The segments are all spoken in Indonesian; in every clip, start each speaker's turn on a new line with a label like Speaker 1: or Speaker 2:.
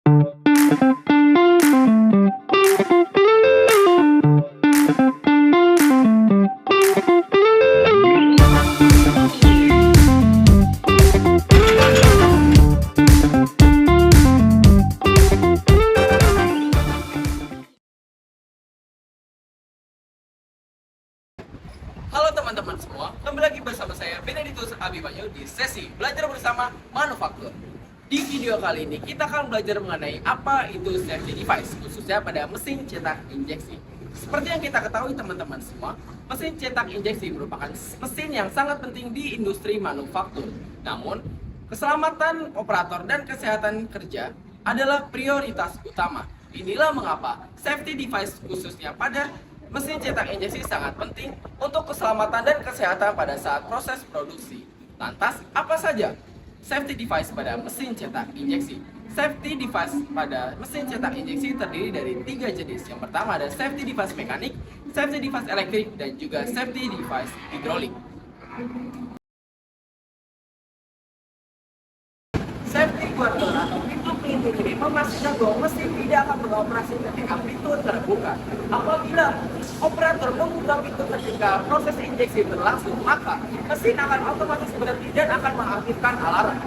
Speaker 1: Halo teman-teman semua, kembali lagi bersama saya Benedictus Abimanyu di sesi belajar bersama manufaktur. Di video kali ini kita akan belajar mengenai apa itu safety device, khususnya pada mesin cetak injeksi. Seperti yang kita ketahui teman-teman semua, mesin cetak injeksi merupakan mesin yang sangat penting di industri manufaktur. Namun, keselamatan operator dan kesehatan kerja adalah prioritas utama. Inilah mengapa safety device khususnya pada mesin cetak injeksi sangat penting untuk keselamatan dan kesehatan pada saat proses produksi. Lantas, apa saja safety device pada mesin cetak injeksi? Safety device pada mesin cetak injeksi terdiri dari 3 jenis. Yang pertama ada safety device mekanik, safety device elektrik, dan juga safety device hidrolik. Safety guard atau pintu pelindung ini memastikan bahwa mesin tidak akan beroperasi ketika pintu terbuka. Apabila operator membuka pintu ketika proses injeksi berlangsung, maka mesin akan otomatis berhenti dan akan mengaktifkan alarm.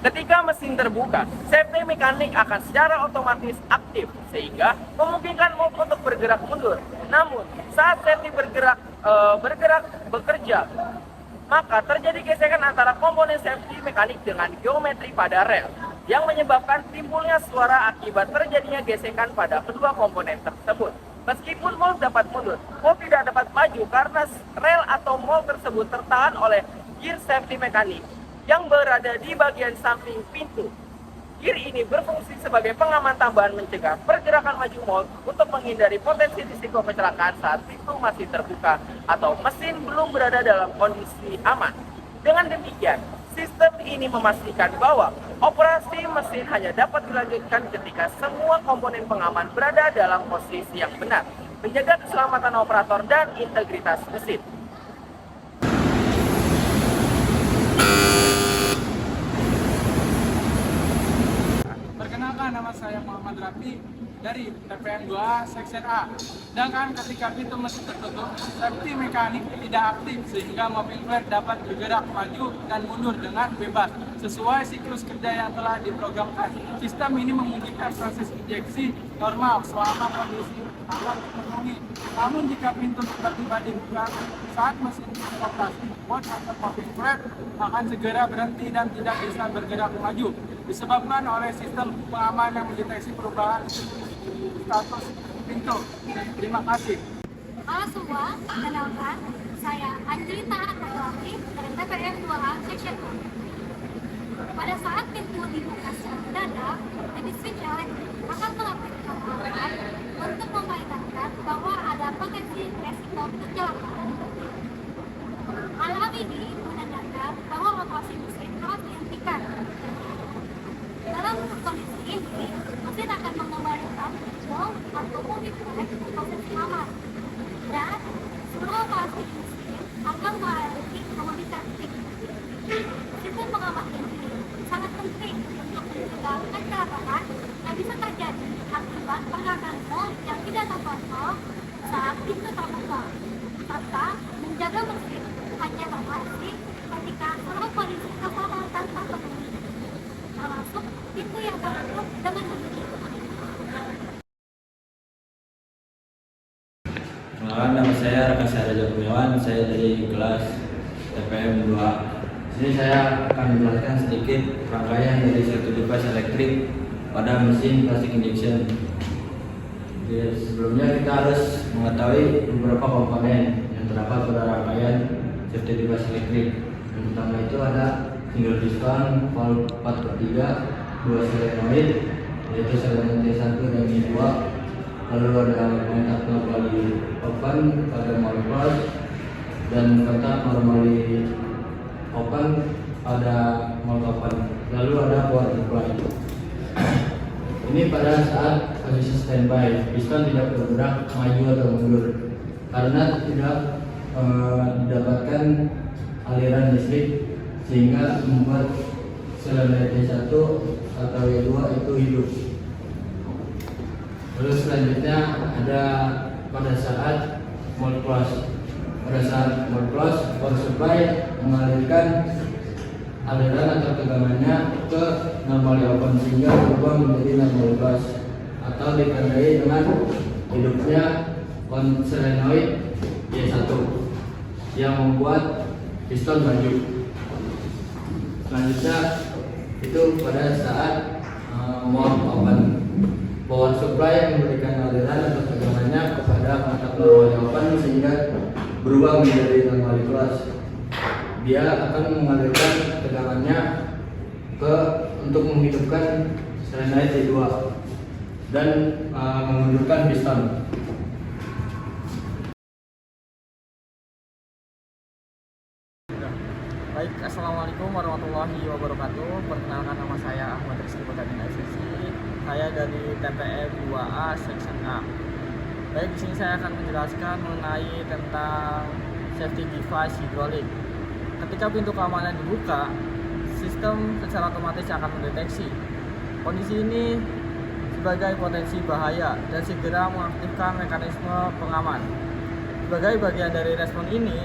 Speaker 1: Ketika mesin terbuka, safety mekanik akan secara otomatis aktif sehingga memungkinkan mob untuk bergerak mundur. Namun, saat safety bekerja, maka terjadi gesekan antara komponen safety mekanik dengan geometri pada rel yang menyebabkan timbulnya suara akibat terjadinya gesekan pada kedua komponen tersebut. Meskipun mold dapat mundur, mold tidak dapat maju karena rel atau mold tersebut tertahan oleh gear safety mekanik yang berada di bagian samping pintu. Gear ini berfungsi sebagai pengaman tambahan mencegah pergerakan maju mold untuk menghindari potensi risiko kecelakaan saat pintu masih terbuka atau mesin belum berada dalam kondisi aman. Dengan demikian, sistem ini memastikan bahwa operasi mesin hanya dapat dilanjutkan ketika semua komponen pengaman berada dalam posisi yang benar, menjaga keselamatan operator dan integritas mesin.
Speaker 2: Perkenalkan, nama saya Muhammad Rafi dari TPM 2 Section A. Sedangkan ketika pintu mesin tertutup, safety mekanik tidak aktif sehingga mobil flat dapat bergerak maju dan mundur dengan bebas sesuai siklus kerja yang telah diprogramkan. Sistem ini memungkinkan proses injeksi normal selama kondisi alat terpenuhi. Namun jika pintu tiba-tiba dibuka saat mesin beroperasi, bot atau mobil flat akan segera berhenti dan tidak bisa bergerak maju, disebabkan oleh sistem pengaman yang mendeteksi perubahan status pintu. Terima kasih.
Speaker 3: Halo semua, perkenalkan, saya Angelita Anwar dari TPM 2A Section A. Pada saat pintu dibuka secara mendadak, jenis switch elektrik akan melakukan alarm untuk memperingatkan bahwa ada potensi resiko kecelakaan. Alarm ini menandakan bahwa operasi mesin harus dihentikan. Dalam kondisi ini, mesin akan mengembalikan mold atau mobil flat ke posisi aman. Dan seluruh operasi mesin akan melalui komunikasi. Sistem pengaman ini sangat penting untuk mencegah kecelakaan yang bisa terjadi akibat pergerakan mold yang tidak terkontrol saat pintu terbuka, serta menjaga mesin hanya beroperasi ketika seluruh kondisi keselamatan terpenuhi, termasuk pintu yang tertutup dengan begitu.
Speaker 4: Perkenalkan, nama saya Raka Syahraja Kurniawan, saya dari kelas TPM 2. Di sini saya akan menjelaskan sedikit rangkaian dari safety device elektrik pada mesin plastic injection. Jadi, sebelumnya kita harus mengetahui beberapa komponen yang terdapat pada rangkaian safety device elektrik. Yang pertama itu ada single piston valve 4/3, 2 solenoid, yaitu solenoid T1 dan T2. Lalu ada kontak normally open pada motor dan kontak normally open pada motor open. Lalu ada power supply. Ini pada saat posisi standby, piston tidak bergerak maju atau mundur karena tidak didapatkan aliran listrik sehingga membuat solenoid Y1 atau Y2 itu hidup. Terus selanjutnya ada pada saat mode close. Pada saat mode close, power supply mengalirkan aliran atau tegangannya ke normally open sehingga berubah menjadi normally close atau ditandai dengan hidupnya solenoid Y1 yang membuat piston maju. Selanjutnya itu pada saat mode open, power supply memberikan aliran atau tegangannya kepada kontak normally open sehingga berubah menjadi normally close. Dia akan mengalirkan tegangannya untuk menghidupkan solenoid Y2 dan mengundurkan piston.
Speaker 5: Baik, assalamualaikum warahmatullahi wabarakatuh. Perkenalkan, nama saya Ahmad Rizky Pekadina FCC. Saya dari TPM 2A Section A. Baik, di sini saya akan menjelaskan mengenai tentang safety device hidrolik. Ketika pintu keamanan dibuka, sistem secara otomatis akan mendeteksi kondisi ini sebagai potensi bahaya dan segera mengaktifkan mekanisme pengaman. Sebagai bagian dari respon ini,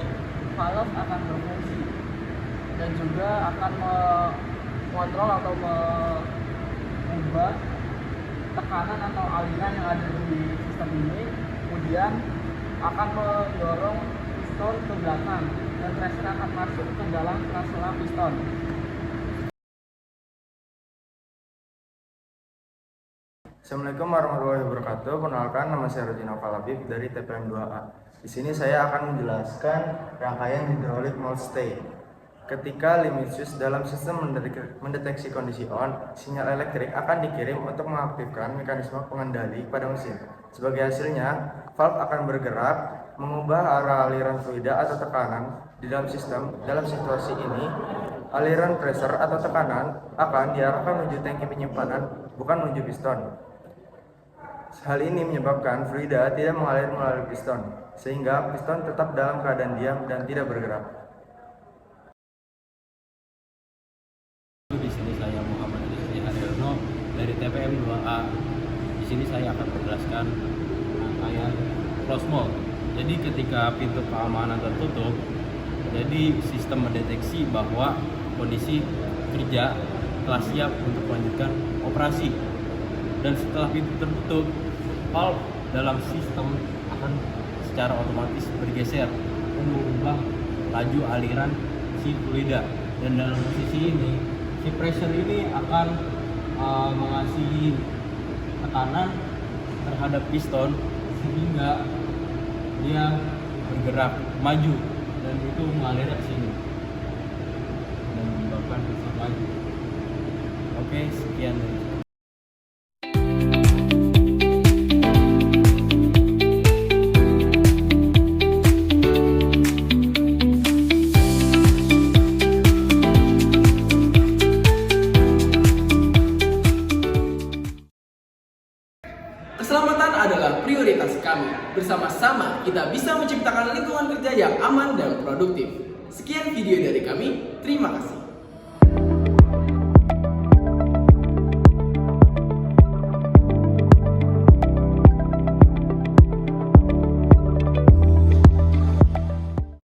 Speaker 5: valve akan berfungsi dan juga akan mengontrol atau mengubah tekanan atau aliran yang ada di sistem ini, kemudian akan mendorong piston ke belakang dan pressure akan masuk ke dalam sela-sela piston.
Speaker 6: Assalamualaikum warahmatullahi wabarakatuh. Perkenalkan, nama saya Rojino Kalabib dari TPM 2A. Di sini saya akan menjelaskan rangkaian hidrolik mode stay. Ketika limit switch dalam sistem mendeteksi kondisi on, sinyal elektrik akan dikirim untuk mengaktifkan mekanisme pengendali pada mesin. Sebagai hasilnya, valve akan bergerak mengubah arah aliran fluida atau tekanan di dalam sistem. Dalam situasi ini, aliran pressure atau tekanan akan diarahkan menuju tangki penyimpanan, bukan menuju piston. Hal ini menyebabkan fluida tidak mengalir melalui piston, sehingga piston tetap dalam keadaan diam dan tidak bergerak.
Speaker 7: Di sini saya Muhammad Rizky Haryono dari TPM 2A. Di sini saya akan menjelaskan rangkaian close mode. Jadi ketika pintu keamanan tertutup, jadi sistem mendeteksi bahwa kondisi kerja telah siap untuk melanjutkan operasi. Dan setelah pintu tertutup, valve dalam sistem akan secara otomatis bergeser dan mengubah laju aliran si fluida. Dan dalam posisi ini, si pressure ini akan mengasihi tekanan terhadap piston sehingga dia bergerak maju dan itu mengalir ke sini dan menyebabkan piston maju. Oke, sekian dari saya.
Speaker 1: Keselamatan adalah prioritas kami. Bersama-sama kita bisa menciptakan lingkungan kerja yang aman dan produktif. Sekian video dari kami. Terima kasih.